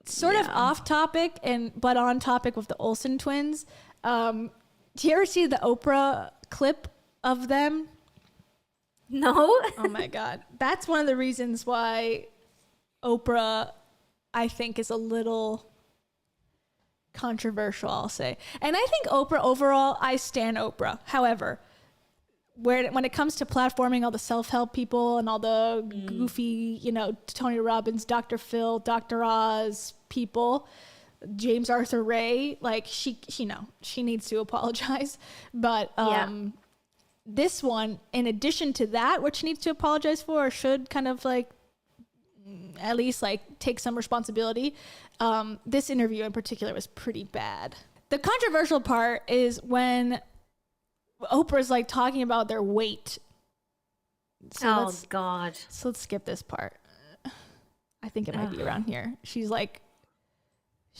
Sort of off topic but on topic with the Olsen twins. Do you ever see the Oprah clip of them? No. Oh my God. That's one of the reasons why Oprah, I think, is a little controversial, I'll say. And I think Oprah overall, I stan Oprah. However, when it comes to platforming all the self-help people and all the goofy, Tony Robbins, Dr. Phil, Dr. Oz people, James Arthur Ray, like she needs to apologize. But this one, in addition to that, what she needs to apologize for, or should kind of like at least like take some responsibility. This interview in particular was pretty bad. The controversial part is when Oprah's like talking about their weight. God. So let's skip this part. I think it might be around here. She's like,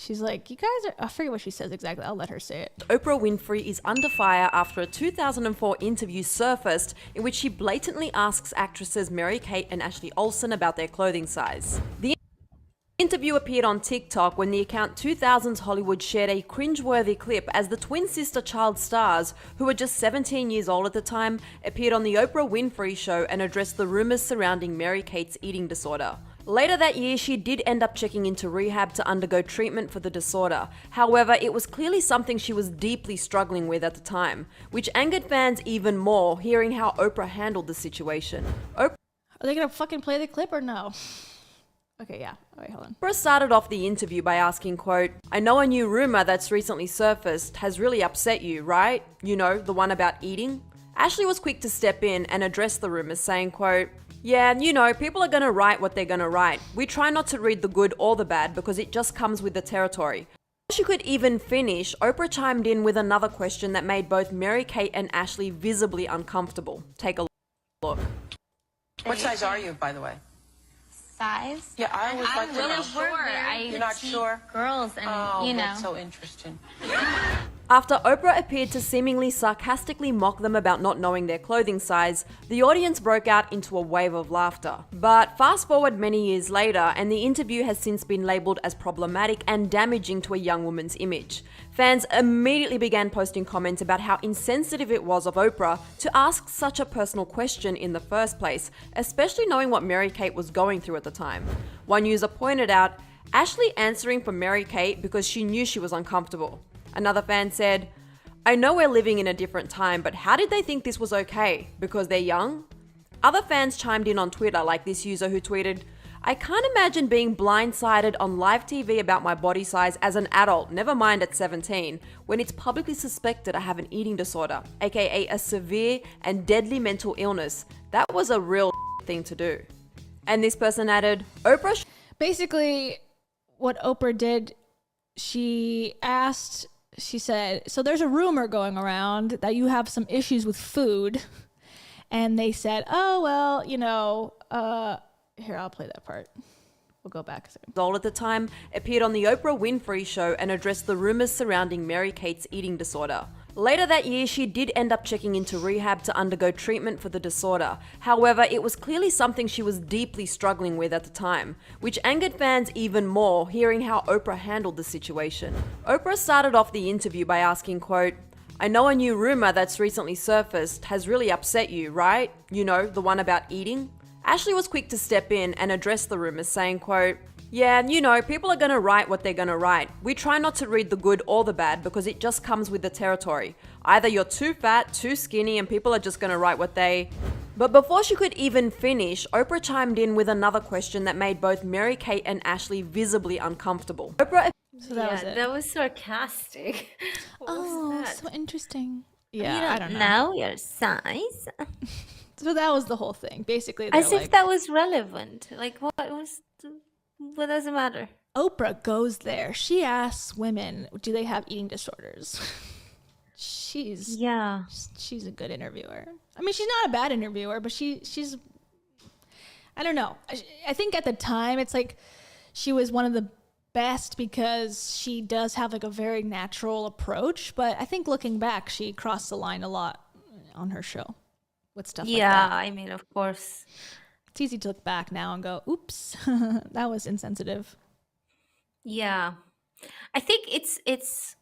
you guys are, I forget what she says exactly. I'll let her say it. Oprah Winfrey is under fire after a 2004 interview surfaced in which she blatantly asks actresses Mary-Kate and Ashley Olsen about their clothing size. The interview appeared on TikTok when the account 2000s Hollywood shared a cringe-worthy clip as the twin sister child stars, who were just 17 years old at the time, appeared on the Oprah Winfrey Show and addressed the rumors surrounding Mary-Kate's eating disorder. Later that year, she did end up checking into rehab to undergo treatment for the disorder. However, it was clearly something she was deeply struggling with at the time, which angered fans even more hearing how Oprah handled the situation. Are they gonna fucking play the clip or no? Okay, yeah. All right, hold on. Oprah started off the interview by asking, quote, "I know a new rumor that's recently surfaced has really upset you, right? You know, the one about eating?" Ashley was quick to step in and address the rumors, saying, quote, "Yeah, people are gonna write what they're gonna write. We try not to read the good or the bad because it just comes with the territory." Before she could even finish, Oprah chimed in with another question that made both Mary-Kate and Ashley visibly uncomfortable. Take a look. What size are you, by the way? Size? Yeah, I always like I'm to know. really sure. You're not sure? Girls and, That's so interesting. After Oprah appeared to seemingly sarcastically mock them about not knowing their clothing size, the audience broke out into a wave of laughter. But fast forward many years later, and the interview has since been labelled as problematic and damaging to a young woman's image. Fans immediately began posting comments about how insensitive it was of Oprah to ask such a personal question in the first place, especially knowing what Mary-Kate was going through at the time. One user pointed out, Ashley answering for Mary-Kate because she knew she was uncomfortable. Another fan said, "I know we're living in a different time, but how did they think this was okay? Because they're young?" Other fans chimed in on Twitter, like this user who tweeted, "I can't imagine being blindsided on live TV about my body size as an adult, never mind at 17, when it's publicly suspected I have an eating disorder, aka a severe and deadly mental illness. That was a real thing to do." And this person added, Oprah... Basically, what Oprah did, she said, "So there's a rumor going around that you have some issues with food." And they said, "Oh, well, here, I'll play that part. We'll go back a second." Old at the time, appeared on the Oprah Winfrey Show and addressed the rumors surrounding Mary-Kate's eating disorder. Later that year, she did end up checking into rehab to undergo treatment for the disorder. However, it was clearly something she was deeply struggling with at the time, which angered fans even more hearing how Oprah handled the situation. Oprah started off the interview by asking, quote, "I know a new rumor that's recently surfaced has really upset you, right? The one about eating?" Ashley was quick to step in and address the rumors, saying, quote, "Yeah, people are gonna write what they're gonna write. We try not to read the good or the bad because it just comes with the territory. Either you're too fat, too skinny, and people are just gonna write what they..." But before she could even finish, Oprah chimed in with another question that made both Mary-Kate and Ashley visibly uncomfortable. So that was it. That was sarcastic. What was that? So interesting. You Yeah, I don't don't know your size. So that was the whole thing. Basically, As they're if like, that was relevant. Like, what does it matter? Oprah goes there. She asks women, do they have eating disorders? She's a good interviewer. I mean, she's not a bad interviewer, but she's I don't know. I think at the time it's like she was one of the best because she does have like a very natural approach, but I think looking back, she crossed the line a lot on her show with stuff like that. I mean, of course. It's easy to look back now and go, oops, that was insensitive. Yeah. I think it's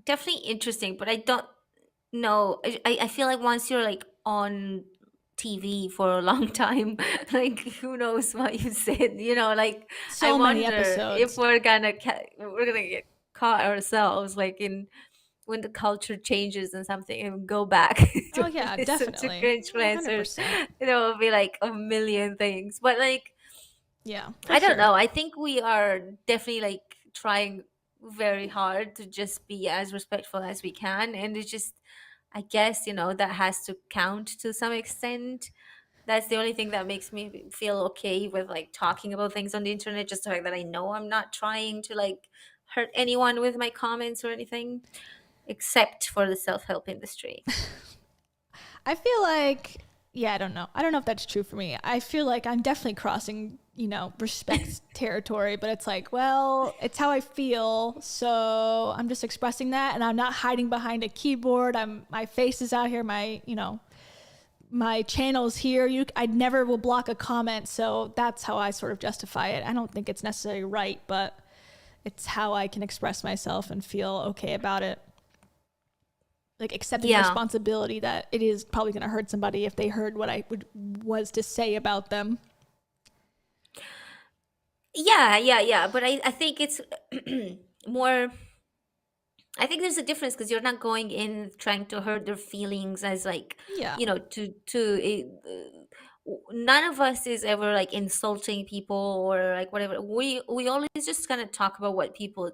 definitely interesting, but I don't know. I feel like once you're like on TV for a long time, like who knows what you said, like I So many wonder if episodes. we're gonna get caught ourselves like in when the culture changes and something and go back Oh to yeah, listen to definitely. Cringe-Fluencers. 100%. It'll be like a million things. But like Yeah, for I don't sure. know. I think we are definitely like trying very hard to just be as respectful as we can. And it's just, I guess, that has to count to some extent. That's the only thing that makes me feel okay with like talking about things on the internet, just the fact that I know I'm not trying to like hurt anyone with my comments or anything, except for the self-help industry. I feel like, yeah, I don't know. I don't know if that's true for me. I feel like I'm definitely crossing, respect territory, but it's like, well, it's how I feel. So I'm just expressing that and I'm not hiding behind a keyboard. My face is out here. My channel's here. I never will block a comment. So that's how I sort of justify it. I don't think it's necessarily right, but it's how I can express myself and feel okay about it. Like accepting the responsibility that it is probably going to hurt somebody if they heard what was to say about them. Yeah. But I think it's more. I think there's a difference because you're not going in trying to hurt their feelings as like, Yeah. None of us is ever like insulting people or like whatever. We always just kind of talk about what people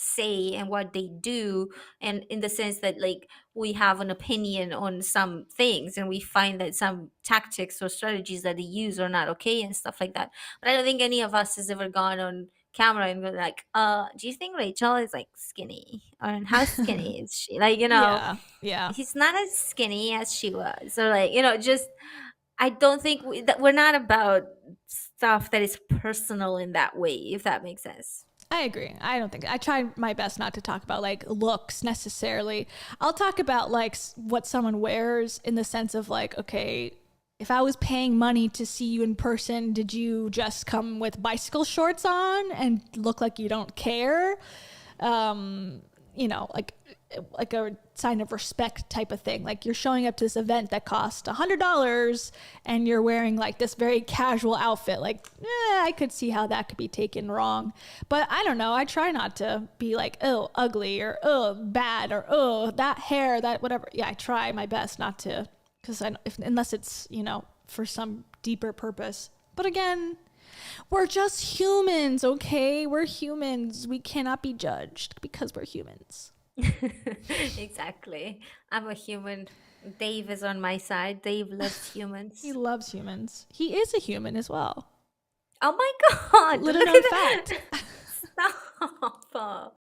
say and what they do, and in the sense that like we have an opinion on some things and we find that some tactics or strategies that they use are not okay and stuff like that. But I don't think any of us has ever gone on camera and been like, do you think Rachel is like skinny, or how skinny is she, like, Yeah. he's not as skinny as she was, or like, just I don't think that we're not about stuff that is personal in that way, if that makes sense. I agree. I try my best not to talk about like looks necessarily. I'll talk about like what someone wears in the sense of like, okay, if I was paying money to see you in person, did you just come with bicycle shorts on and look like you don't care? Like a sign of respect type of thing. Like you're showing up to this event that cost $100 and you're wearing like this very casual outfit. Like, I could see how that could be taken wrong. But I don't know. I try not to be like, oh, ugly, or oh, bad, or oh, that hair, that whatever. Yeah, I try my best not to, because unless it's, for some deeper purpose. But again, we're just humans, okay? We're humans. We cannot be judged because we're humans. Exactly. I'm a human. Dave is on my side. Dave loves humans. He loves humans. He is a human as well. Oh my god. Little Look known at that. fact. Stop.